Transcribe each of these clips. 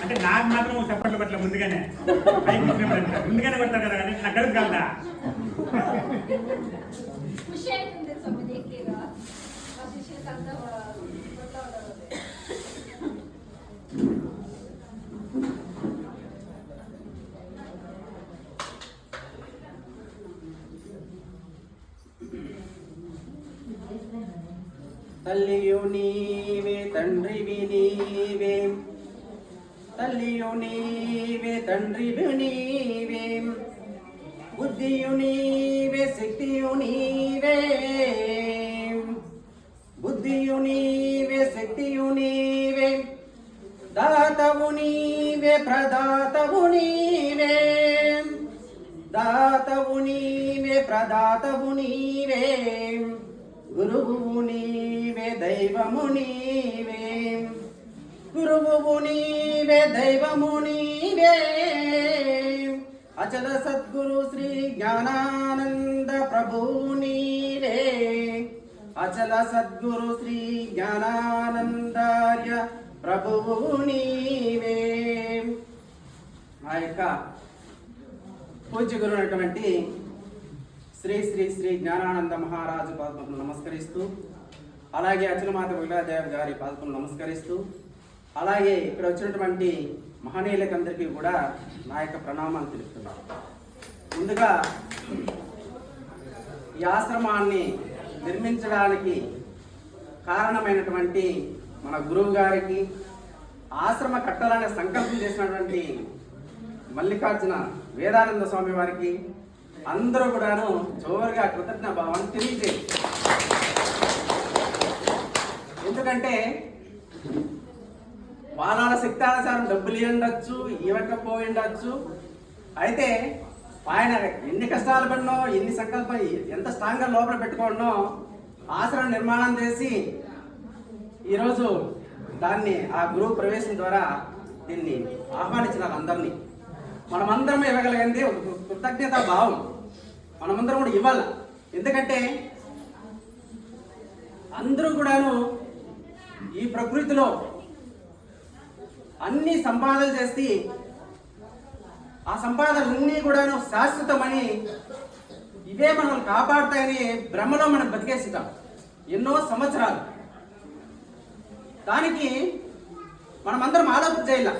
అంటే నాకు మాత్రం చప్పట్లు పట్ల ముందుగానే ముందుగానే కొడతారు కదా కానీ నాకు గడుపు కలదా తల్లియు నీవే తండ్రివి నీవే తల్లియు నీవే తండ్రివి నీవే బుద్ధియు నీవే శక్తియు నీవే బుద్ధియు నీవే శక్తియు నీవే దాతవు నీవే ప్రదాతవు నీవే దాతవు నీవే ప్రదాతవు నీవే గురువు నీవే దైవము నీవే గురువు నీవే దైవము నీవే అచల సద్గురు శ్రీ జ్ఞానానంద ప్రభు నీవే అచల సద్గురు శ్రీ జ్ఞానానందార్య ప్రభువు నీవే. ఆ యొక్క పూజ్య గురువు అయినటువంటి శ్రీ శ్రీ శ్రీ జ్ఞానానంద మహారాజు పాదములను నమస్కరిస్తూ, అలాగే అచలమాత విలాదేవి గారి పాదములను నమస్కరిస్తూ, అలాగే ఇక్కడ వచ్చినటువంటి మహనీయులకందరికీ కూడా నా యొక్క ప్రణామాలు తెలుపుతున్నాను. ముందుగా ఈ ఆశ్రమాన్ని నిర్మించడానికి కారణమైనటువంటి మన గురువు గారికి, ఆశ్రమ కట్టాలనే సంకల్పం చేసినటువంటి మల్లికార్జున వేదానంద స్వామి వారికి అందరూ కూడాను జోరుగా కృతజ్ఞ భావాన్ని తెలియజేయండి. ఎందుకంటే వాళ్ళ శక్తానుసారం డబ్బులు ఇవ్వండొచ్చు, ఇవ్వకపోయిండొచ్చు. అయితే ఆయన ఎన్ని కష్టాలు పడినో, ఎన్ని సంకల్పం, ఎంత స్ట్రాంగ్గా లోపల పెట్టుకోవడనో ఆశ్రమం నిర్మాణం చేసి ఈరోజు దాన్ని ఆ గురువు ప్రవేశం ద్వారా దీన్ని ఆహ్వానించినారు. అందరినీ మనమందరం ఇవ్వగలిగింది ఒక కృతజ్ఞతా భావం మనమందరం కూడా ఇవ్వాలి. ఎందుకంటే అందరూ కూడాను ఈ ప్రకృతిలో అన్ని సంపాదనలు చేసి ఆ సంపాదనలన్నీ కూడాను శాశ్వతమని, ఇవే మనల్ని కాపాడుతాయని భ్రమలో మనం బతికేస్తాం ఎన్నో సంవత్సరాలు. దానికి మనమందరం ఆలోచన చేయాల.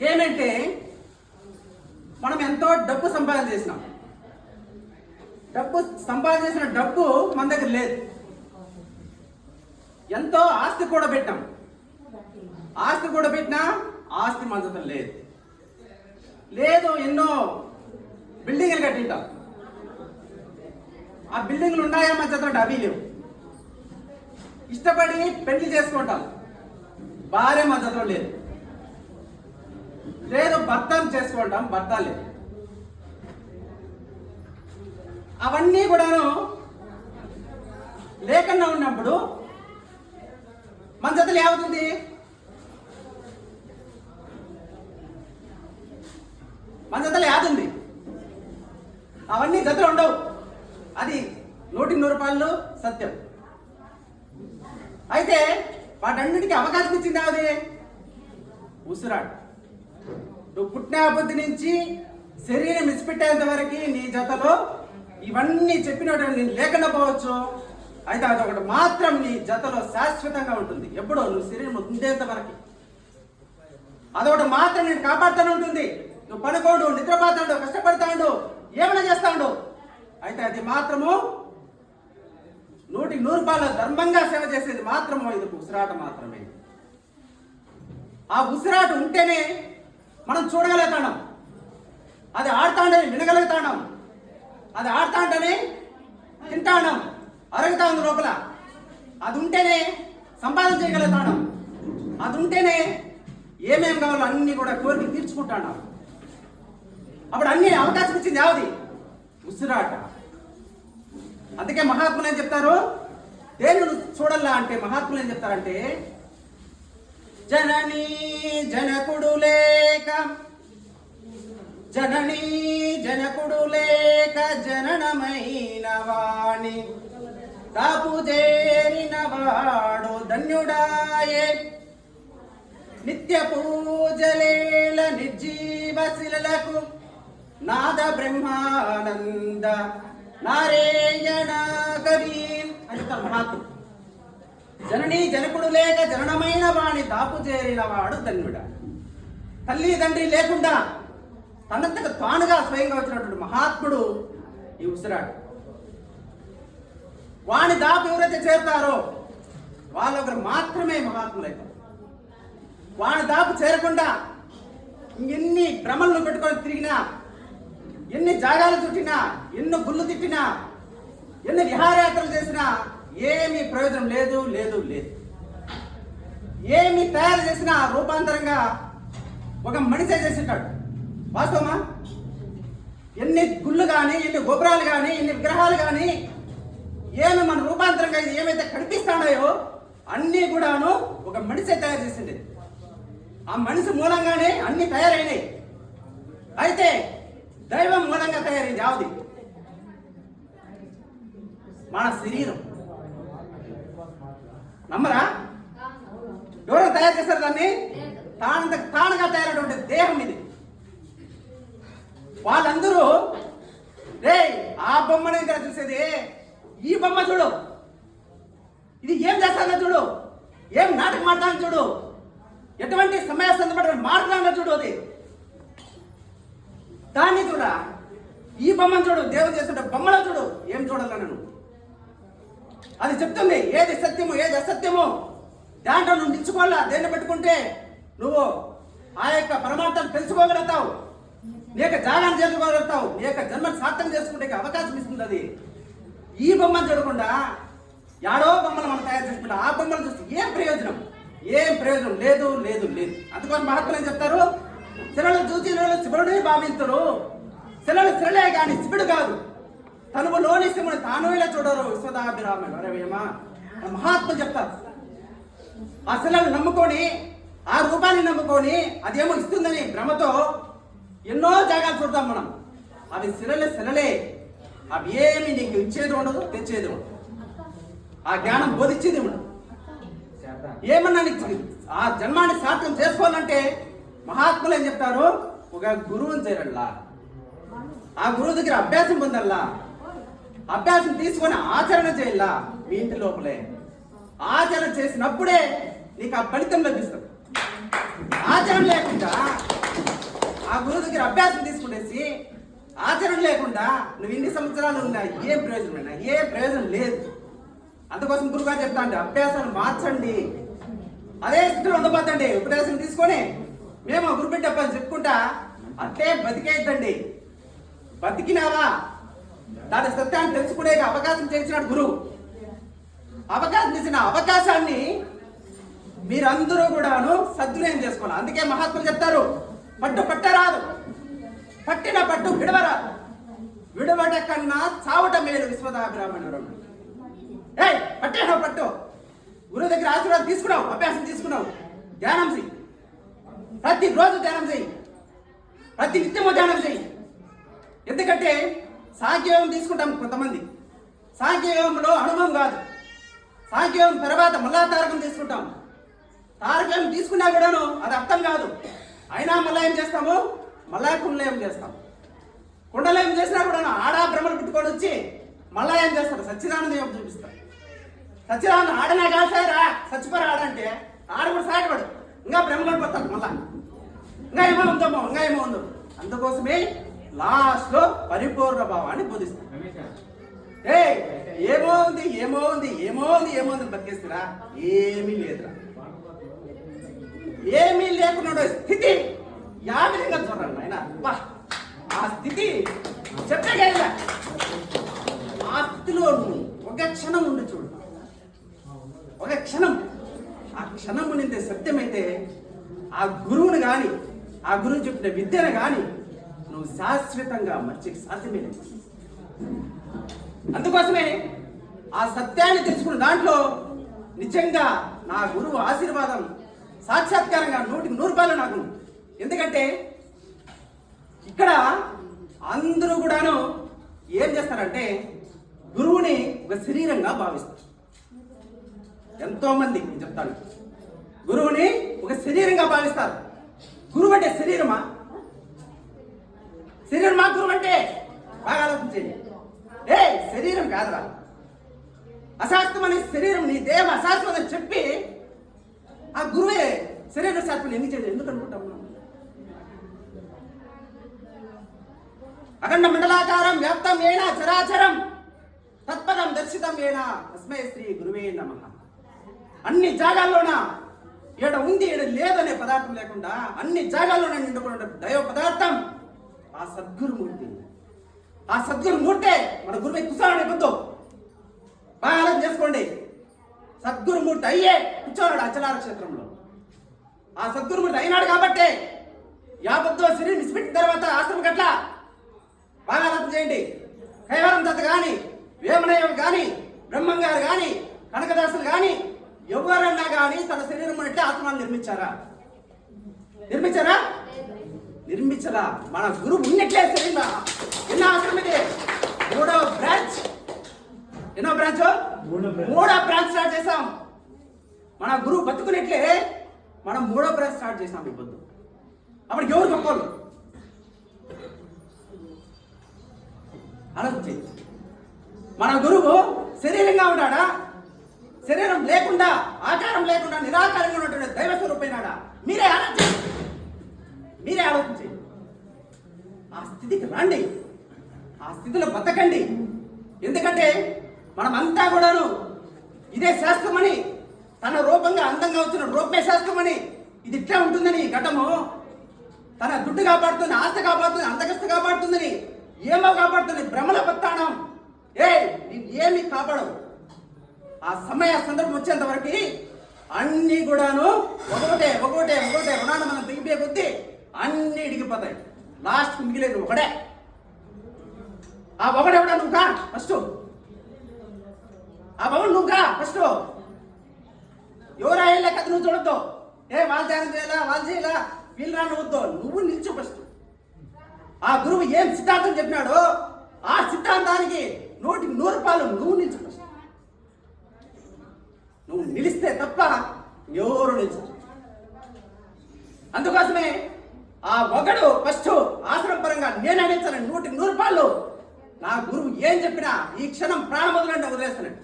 ఏమంటే మనం ఎంతో డబ్బు సంపాదన చేసినాం, సంపాదన చేసిన డబ్బు మన దగ్గర లేదు. ఎంతో ఆస్తి కూడా పెట్టాం, ఆస్తి కూడా పెట్టినా ఆస్తి మన దగ్గర లేదు. ఎన్నో బిల్డింగ్లు కట్టింటాం, ఆ బిల్డింగ్లు ఉన్నాయా మన దగ్గర? అవి లేవు. ఇష్టపడి పెళ్లి చేసుకుంటాం, భార్య మన దగ్గర లేదు. భర్తను చేసుకుంటాం, భర్త లేదు. అవన్నీ కూడాను లేకుండా ఉన్నప్పుడు మన జతలు ఏమవుతుంది? మన జతలు యాదుంది, అవన్నీ జతలు ఉండవు. అది 100% సత్యం. అయితే వాటన్నిటికీ అవకాశం ఇచ్చింది అది ఉసిరాడు. నువ్వు పుట్టిన బుద్ధి నుంచి శరీరం విడిచిపెట్టేంత వరకు నీ జతలో ఇవన్నీ చెప్పినట్టు నేను లేకుండా పోవచ్చు. అయితే అదొకటి మాత్రం నీ జతలో శాశ్వతంగా ఉంటుంది. ఎప్పుడో నువ్వు శరీరం ఉండేంత వరకు అదొకటి మాత్రం నేను కాపాడుతూనే ఉంటుంది. నువ్వు పడుకోడు, నిద్రపోతాడు, కష్టపడతాడు, ఏమైనా చేస్తాడు. అయితే అది మాత్రము 100% ధర్మంగా సేవ చేసేది మాత్రము ఇది ఉసిరాట మాత్రమే. ఆ ఉసిరాట ఉంటేనే మనం చూడగలుగుతాం, అది ఆడుతాండే వినగలుగుతాం, అది ఆడుతాంటనే తింటాం, అరుగుతా ఉంది లోపల. అది ఉంటేనే సంపాదన చేయగలుగుతాం, అది ఉంటేనే ఏమేమి కావాలో అన్ని కూడా కోరిక తీర్చుకుంటాం. అప్పుడు అన్ని అవకాశం ఇచ్చింది యావది ఉసిరాట. అందుకే మహాత్ములు ఏం చెప్తారు? దేని చూడాలా అంటే మహాత్ములు ఏం చెప్తారంటే, జననీ జనకుడు లేక, జననీ జనకుడు లేక జననమైన వాణి దాపు చేరిన వాడు ధన్యుడాయే. నిత్య పూజలేల నిర్జీవ శిలలకు నాద బ్రహ్మానంద నారాయణ కవి అని మహాత్ముడు. జననీ జనకుడు లేక జననమైన వాణి దాపు చేరిన వాడు ధన్యుడా. తల్లి తండ్రి లేకుండా తనంతకు తానుగా స్వయంగా వచ్చినటువంటి మహాత్ముడు ఈ ఉసిరాడు. వాణి దాపు ఎవరైతే చేరుతారో వాళ్ళొకరు మాత్రమే మహాత్ములైతారు. వాణి దాపు చేరకుండా ఎన్ని భ్రమలను పెట్టుకొని తిరిగినా, ఎన్ని జాగాలు చుట్టినా, ఎన్ని గుళ్ళు తిట్టినా, ఎన్ని విహారయాత్రలు చేసినా ఏమీ ప్రయోజనం లేదు లేదు లేదు. ఏమి తయారు చేసినా రూపాంతరంగా ఒక మనిషే చేసింటాడు. వాస్తవమా? ఎన్ని గుళ్ళు కానీ, ఎన్ని గోపురాలు కానీ, ఎన్ని విగ్రహాలు కానీ ఏమి మన రూపాంతరంగా ఇది ఏమైతే కనిపిస్తాడో అన్నీ కూడాను ఒక మనిషే తయారు చేసింది. ఆ మనిషి మూలంగానే అన్ని తయారైనాయి. అయితే దైవం మూలంగా తయారైంది యావది మన శరీరం. నమ్మరా? ఎవరో తయారు చేస్తారు దాన్ని? తానుగా తయారైనటువంటి దేహం ఇది. వాళ్ళందరూ రే ఆ బొమ్మని ఇంకా చూసేది, ఈ బొమ్మ చూడు, ఇది ఏం చేస్తానో చూడు, ఏం నాటకం మాట్లాడాలని చూడు, ఎటువంటి సమయ సందర్భం మాట్లాడాలో చూడు, అది దాన్ని చూడ, ఈ బొమ్మను చూడు, దేవుడు చేస్తుంటే బొమ్మలో చూడు, ఏం చూడాలని నువ్వు? అది చెప్తుంది ఏది సత్యము ఏది అసత్యము. దాంట్లో నువ్వు నిలుచుకోవాలా. దేన్ని పెట్టుకుంటే నువ్వు ఆ యొక్క పరమార్థాన్ని తెలుసుకోగలుగుతావు, నీ యొక్క జాగాన్ని చేసుకోగలుగుతావు, నీ యొక్క జన్మ సార్థం చేసుకుంటే అవకాశం ఇస్తుంది. అది ఈ బొమ్మను చూడకుండా యాడో బొమ్మలు మనం తయారు చేసుకుంటా ఆ బొమ్మలు చూస్తే ఏం ప్రయోజనం? ఏం ప్రయోజనం లేదు లేదు లేదు. అందుకోసం మహాత్ములు ఏం చెప్తారు? శిలలు చూసి శివుడే భావించరు. శిలలే కానీ శివుడు కాదు. తనువులోని శివుడు తాను ఇలా చూడరు. విశ్వదాభిరాముడు వరవేమా మహాత్ములు చెప్తారు. ఆ శిలను నమ్ముకొని, ఆ రూపాన్ని నమ్ముకొని అదేమో ఇస్తుందని భ్రమతో ఎన్నో జాగాలు చూడతాం మనం. అవి శిలలే. అవి ఏమి నీకు ఇచ్చేది ఉండదు, తెచ్చేది ఉండదు. ఆ జ్ఞానం బోధించేది ఉండదు. ఏమన్నా నీకు ఆ జన్మాన్ని సార్థకం చేసుకోవాలంటే మహాత్ములు ఏం చెప్తారు? ఒక గురువుని చేరల్లా, ఆ గురువు దగ్గర అభ్యాసం పొందల్లా, అభ్యాసం తీసుకొని ఆచరణ చేయాల. మీ ఇంటి లోపలే ఆచరణ చేసినప్పుడే నీకు ఆ ఫలితం లభిస్తుంది. ఆచరణ లేకుండా ఆ గురువు దగ్గర అభ్యాసం తీసుకునేసి ఆచరణ లేకుండా నువ్వు ఇన్ని సంవత్సరాలు ఉన్నా ఏం ప్రయోజనం? ఏ ప్రయోజనం లేదు. అందుకోసం గురువుగారు చెప్తా అంటే అభ్యాసాన్ని మార్చండి, అదే స్థితిలో ఉండబోతండి. ఉపదేశం తీసుకొని మేము గురుపెట్టి అబ్బాయి చెప్పుకుంటా అట్లే బతికేద్దండి. బతికినావా దాని సత్యాన్ని తెలుసుకునే అవకాశం చేసినాడు గురువు. అవకాశం ఇచ్చిన అవకాశాన్ని మీరందరూ కూడాను సద్వినియోగం చేసుకోవాలి. అందుకే మహాత్ములు చెప్తారు, పట్టు పట్టరాదు, పట్టిన పట్టు విడవరాదు, విడవట కన్నా చావట మేలు. విశ్వదాభిరాముడు పట్టేనావు పట్టు. గురువు దగ్గర ఆశీర్వాదం తీసుకున్నావు, అభ్యాసం తీసుకున్నావు, ధ్యానం చెయ్యి. ప్రతిరోజు ధ్యానం చెయ్యి, ప్రతి నిత్యము ధ్యానం చెయ్యి. ఎందుకంటే సాంఖ్యయోగం తీసుకుంటాం కొంతమంది. సాంఖ్యయోగంలో అనుభవం కాదు. సాంఖ్యయోగం తర్వాత మళ్ళా తారకం తీసుకుంటాం. తారకం తీసుకున్నా కూడాను అది అర్థం కాదు. అయినా మళ్ళా ఏం చేస్తాము? మళ్ళా కుండలయం చేస్తాం. కుండలయం చేసినా కూడా ఆడా భ్రమలు పెట్టుకొని వచ్చి మళ్ళా ఏం చేస్తారు? సచ్చిదానంద యోగం చూపిస్తారు. సచ్చిదానంద ఆడనా కాసారా సచ్చిపోరు ఆడంటే ఆడ కూడా సాయపడు, ఇంకా బ్రహ్మలు పోతారు. మళ్ళా ఇంకా ఏమో ఉందామో, ఇంకా ఏమో ఉందో. అందుకోసమే లాస్ట్ లో పరిపూర్ణ భావాన్ని బోధిస్తారు. ఏమో ఉంది ఏమో ఉంది ఏమో ఉంది ఏమో ఉంది బతికేస్తారా? ఏమీ లేదురా. ఏమీ లేకుండా స్థితి యా విధంగా చూడండి ఆయన. ఆ స్థితి చెప్పగల ఆ స్థితిలో ఒక క్షణం ఉండి చూడు, ఒక క్షణం. ఆ క్షణం ఉండిందే సత్యమైతే ఆ గురువుని కానీ ఆ గురువు చెప్పిన విద్యను కానీ నువ్వు శాశ్వతంగా మర్చికి సాధ్యమే లేదు. అందుకోసమే ఆ సత్యాన్ని తెలుసుకున్న దాంట్లో నిజంగా నా గురువు ఆశీర్వాదం సాక్షాత్కారంగా 100% నాకు. ఎందుకంటే ఇక్కడ అందరూ కూడాను ఏం చేస్తారంటే గురువుని ఒక శరీరంగా భావిస్తారు. ఎంతో మంది చెప్తాను, గురువుని ఒక శరీరంగా భావిస్తారు. గురువు అంటే శరీరమా? శరీరమా గురువు అంటే? బాగా ఆలోచించండి. శరీరం కాదురా, అశాశ్వతమనే శరీరం, నీ దేహం అశాశ్వతం చెప్పి ఆ గురువే శరీర శాస్త్రం ఎందుకు అనుకుంటాం? అఖండ మండలాకారం వ్యాప్తం ఏనా చరాచరం తత్పదం దర్శితం ఏనా తస్మై శ్రీ గురువే నమః. అన్ని జాగాల్లోన ఏడ ఉంది ఏడ లేదనే పదార్థం లేకుండా అన్ని జాగాల్లోనే నిండుకున్న దైవ పదార్థం ఆ సద్గురుమూర్తి. ఆ సద్గురుమూర్తే మన గురువే కుసారనే బుద్ధు. బాగా ఆలోచన చేసుకోండి. సద్గురుమూర్తి అయ్యే కూర్చోన్నాడు అచలార క్షేత్రంలో. ఆ సద్గురుమూర్తి అయినాడు కాబట్టి 50వ శరీరం విసిపెట్టిన తర్వాత ఆశ్రమం గట్ల బాగా ఆలోచన చేయండి. కైవరం దత్త కానీ, వేమనయ్య కానీ, బ్రహ్మం గారు కానీ, కనకదాసులు కానీ ఎవరన్నా కానీ తన శరీరం అంటే ఆశ్రమాన్ని నిర్మించారా? నిర్మించరా? మన గురువు ఉన్నట్లే శరీరం. ఎన్నో ఆశ్రమం ఇది? మూడో బ్రాంచ్. ఎన్నో బ్రాంచ్? మూడో బ్రాంచ్ స్టార్ట్ చేసాం. మన గురువు బతుకున్నట్లే మనం మూడో బ్రాంచ్ స్టార్ట్ చేసాం ఈ పొద్దు. అప్పుడు ఎవరు గొప్పలు ఆలోచించి. మన గురువు శరీరంగా ఉన్నాడా? శరీరం లేకుండా, ఆకారం లేకుండా నిరాకారంగా ఉన్నటువంటి దైవ స్వరూపైనాడా? మీరే ఆలోచించి ఆ స్థితికి రండి. ఆ స్థితిలో బతకండి. ఎందుకంటే మనమంతా కూడాను ఇదే శాస్త్రమని, తన రూపంగా అందంగా వచ్చిన రూపమే శాస్త్రమని, ఇది ఇట్లా ఉంటుందని ఘటము, తన దుడ్డు కాపాడుతుంది, ఆస్తి కాపాడుతుంది, అందగస్తు కాపాడుతుందని, ఏమో కాపాడుతుంది, భ్రమల బత్తానం. ఏమి కాపాడవు. ఆ సమయ సందర్భం వచ్చేంత వరకు అన్ని కూడాను ఒకటే రుణాన్ని మనం దిగిపోయే కొద్దీ అన్ని ఇడిగిపోతాయి. లాస్ట్ మిగిలేదు ఒకడే. ఆ ఒకడెవడా? నువ్వు కా ఫస్ట్. ఆ భవన్ నువ్వు కా ఫస్ట్. ఎవరా వెళ్ళా కథ నువ్వు చూడద్దు. వాళ్ళు ధ్యానం చేయాలా, వాళ్ళు చేయాలా, వీళ్ళు రాను వద్దు. నువ్వు నిల్చు ఫస్ట్. ఆ గురువు ఏం సిద్ధాంతం చెప్పినాడో ఆ సిద్ధాంతానికి 100% నువ్వు నిల్చు ఫస్ట్. నువ్వు నిలిస్తే తప్ప ఎవరు నిల్చు. అందుకోసమే ఆ ఒకడు ఫస్ట్ ఆశ్రమ పరంగా నేను అనించాను 100% నా గురువు ఏం చెప్పినా ఈ క్షణం ప్రాణం వదలంటే వదిలేస్తానండి.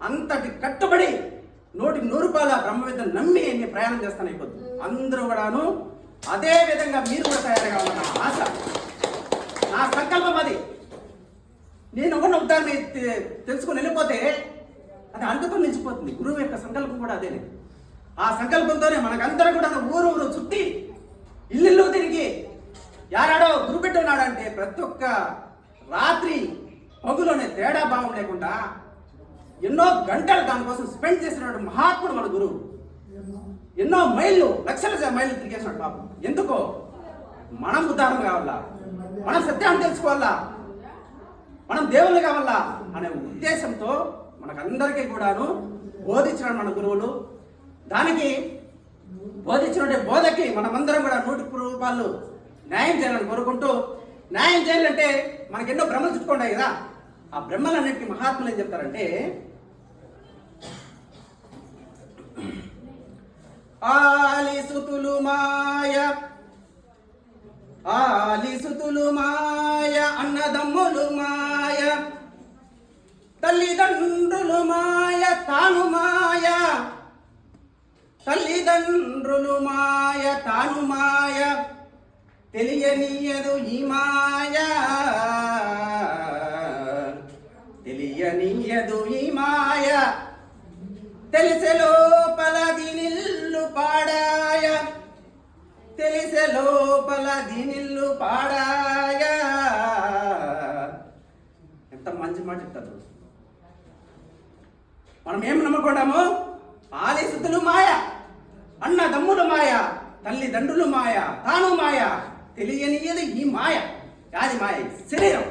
అంతటి కట్టుబడి 100% బ్రహ్మ విద్యను నమ్మి నేను ప్రయాణం చేస్తాను అయిపోద్దు. అందరూ కూడాను అదే విధంగా మీరు కూడా తయారు కావాలన్న ఆశ, నా సంకల్పం అది. నేను ఒక ఉదాహరణ తెలుసుకుని వెళ్ళిపోతే అది అంతతో నిలిచిపోతుంది. గురువు యొక్క సంకల్పం కూడా అదేనే. ఆ సంకల్పంతోనే మనకందరూ కూడా ఊరు చుట్టి ఇల్లు తిరిగి యారాడో గురుబిడ్డ ఉన్నాడంటే ప్రతి ఒక్క రాత్రి పగులోనే తేడా భావం లేకుండా ఎన్నో గంటలు దానికోసం స్పెండ్ చేసినటువంటి మహాత్ముడు మన గురువు. ఎన్నో మైళ్ళు, లక్షల మైళ్ళు తిరిగేసినాడు పాపం. ఎందుకో మనం ఉదాహరణ కావాలా, మనం సత్యాన్ని తెలుసుకోవాలా, మనం దేవుళ్ళు కావాలా అనే ఉద్దేశంతో మనకందరికీ కూడాను బోధించినాడు మన గురువులు. దానికి బోధించిన బోధకి మనమందరం కూడా 100% న్యాయం చేయాలని కోరుకుంటూ, న్యాయం చేయాలంటే మనకి ఎన్నో భ్రమలు చుట్టుకుంటాయి కదా. ఆ బ్రహ్మలన్నిటికీ మహాత్ములు ఏం చెప్తారంటే, ఆలిసుతులు మాయ, అన్నదమ్ములు మాయ, తల్లిదండ్రులు మాయ, తాను మాయ. తల్లిదండ్రులు మాయ, తాను మాయ, తెలియనీయదు ఈ మాయ, తెలియనీయదు ఈ మాయ. తెలిసే లోపల దీనిల్లు పాడాయ, తెలిసే లోపల దీనిల్లు పాడాయ. ఎంత మంచి మాట చెప్తారు. మనం ఏం నమ్మకుండాము? ఆలిసుతులు మాయ, అన్నదమ్ములు మాయ, తల్లిదండ్రులు మాయ, తాను మాయ, తెలియనియదు ఈ మాయ. యాది మాయ? శరీరం.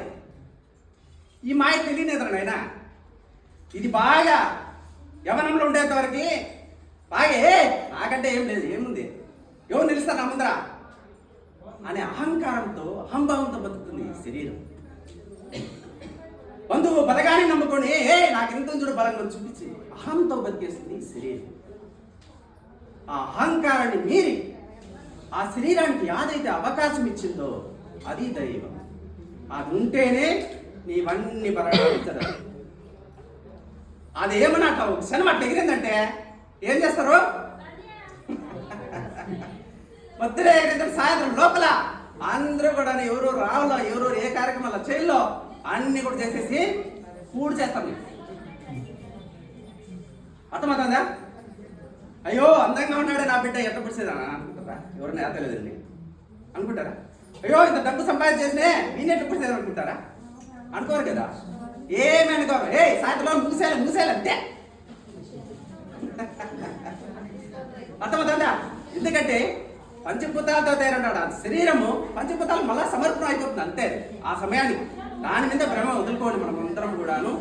ఈ మాయ తెలియనిదరా నాయనా. ఇది బాగా యవనంలో ఉండేంత వరకు బాగా నాకంటే ఏం లేదు, ఏముంది, ఎవరు నిలుస్తారు నా ముందర అనే అహంకారంతో, అహంభావంతో బతుకుతుంది ఈ శరీరం. బంధువు బలగానే నమ్ముకొని నాకు ఎంత చూడు బలంగా చూపించి అహంతో బతికేస్తుంది శరీరం. ఆ అహంకారాన్ని మీరి ఆ శరీరానికి ఏదైతే అవకాశం ఇచ్చిందో అది దైవం. అది ఉంటేనే నీవన్నీ పరాడించదు. అదేమన్నా ఒక క్షణం అట్లా ఎగిరిందంటే ఏం చేస్తారు? పొద్దునే ఎగిరిందంటే సాయంత్రం లోపల అందరూ కూడా ఎవరు రావాలో ఎవరు ఏ కార్యక్రమాలు చేయాలో అన్ని కూడా చేసేసి పూడు చేస్తాం. అర్థమవుతుందా? అయ్యో అందంగా ఉన్నాడే నా బిడ్డ ఎట్ట పుడిచేదానా అనుకుంటారా? ఎవరన్నా ఏతలేదండి అనుకుంటారా? అయ్యో ఇంత డబ్బు సంపాదించేసినే నేను ఎట్లా పుడిచేది అనుకుంటారా? అనుకోరు కదా. ఏమి అనుకోరు. సాయంత్రం మూసేయాలి అంతే. అర్థమవుతుందా? ఎందుకంటే పంచభూతాలతో తయారుంటాడు. ఆ శరీరము పంచభూతాలు మళ్ళా సమర్పణ అయిపోతుంది అంతే. ఆ సమయానికి దాని మీద భ్రమ వదులుకోండి. మనం అందరం కూడాను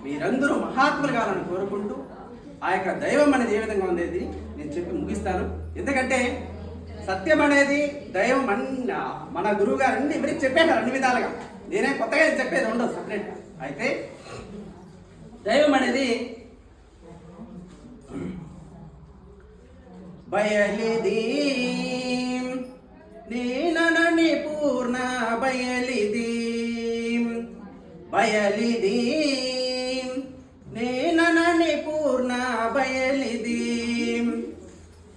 మీరందరూ మహాత్ములు కావాలని కోరుకుంటూ ఆ యొక్క దైవం అనేది ఏ విధంగా ఉండేది నేను చెప్పి ముగిస్తాను. ఎందుకంటే సత్యం అనేది దైవం మన గురువు గారు అన్ని ఎవరికి చెప్పేశారు అన్ని విధాలుగా. నేనే కొత్తగా చెప్పేది ఉండదు సపరేట్. అయితే దైవం అనేది బయలిది నేనని పూర్ణ బయలిది బయలిది నేనని పూర్ణ బయలిది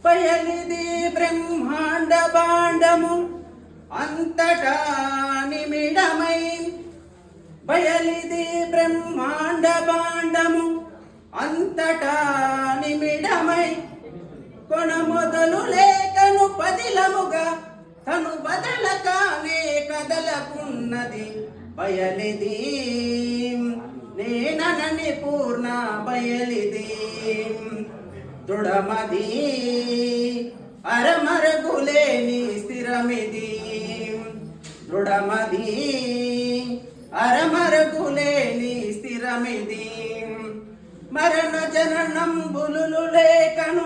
బయలిది బ్రహ్మాండ భాండము అంతటా నిమిడమై బయలిది బ్రహ్మాండ భాండము అంతటా నిమిడమై కొన మొదలు లేకను పదిలముగా తను వదలకానే కదలకున్నది బయలిది నేనని పూర్ణ బయలిది దృఢమది అరమరగులేని స్థిరమిది దృఢమది అరమరగులేని స్థిరమిది మరణ జననంబులు లేకను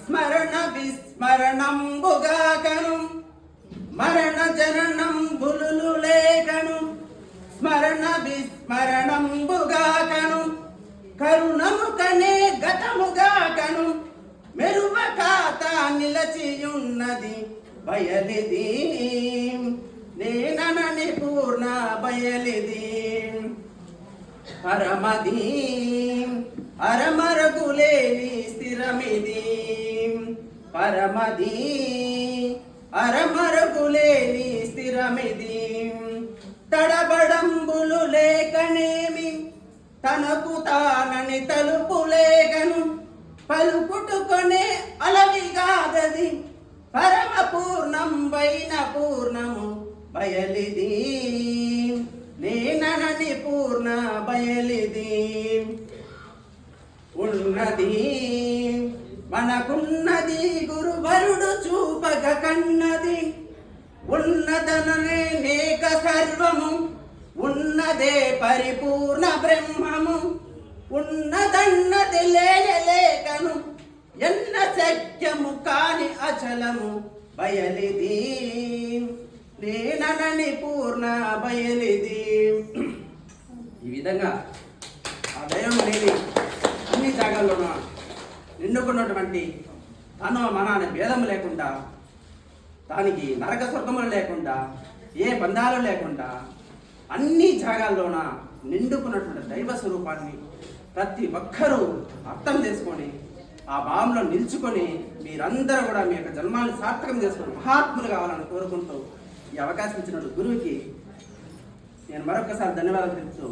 స్మరణ విస్మరణంబుగాకను మరణ జననంబులు లేకను స్మరణ విస్మరణంబుగాకను కరుణముకనే గతముగాకను మెరువ ఖాత నిలచియున్నది బయలిది నేనని పూర్ణ బయలిది పరమది అరమరగులేని స్థిరమిది పరమది అరమరగులేని స్థిరమిది తడబడంబులు లేకనేమి తనకు తానని తలుపు లేకను పలుకుటుకొనే అలవిగాదది పరమ పూర్ణం వైన పూర్ణము బయలిది నేనని పూర్ణ బయలిది ఉన్నది మనకున్నది గురువరుడు చూపగ కన్నది ఉన్నదననే నేక సర్వము ఉన్నదే పరిపూర్ణ బ్రహ్మము ఉన్నదన్నది లేకను ఎన్న సత్యము కాని అచలము బయలిది నేనని పూర్ణ బయలిది. ఈ విధంగా ఆ దైవం అనేది అన్ని జాగాల్లోనూ నిండుకున్నటువంటి తను మన అనే భేదం లేకుండా దానికి నరక స్వర్గములు లేకుండా ఏ బంధాలు లేకుండా అన్ని జాగాల్లోన నిండుకున్నటువంటి దైవ స్వరూపాన్ని ప్రతి ఒక్కరూ అర్థం చేసుకొని ఆ భావంలో నిల్చుకొని మీరందరూ కూడా మీ యొక్క జన్మాన్ని సార్థకం చేసుకొని మహాత్ములు కావాలని కోరుకుంటూ ఈ అవకాశం ఇచ్చినటువంటి గురువుకి నేను మరొకసారి ధన్యవాదాలు తెలుపుతూ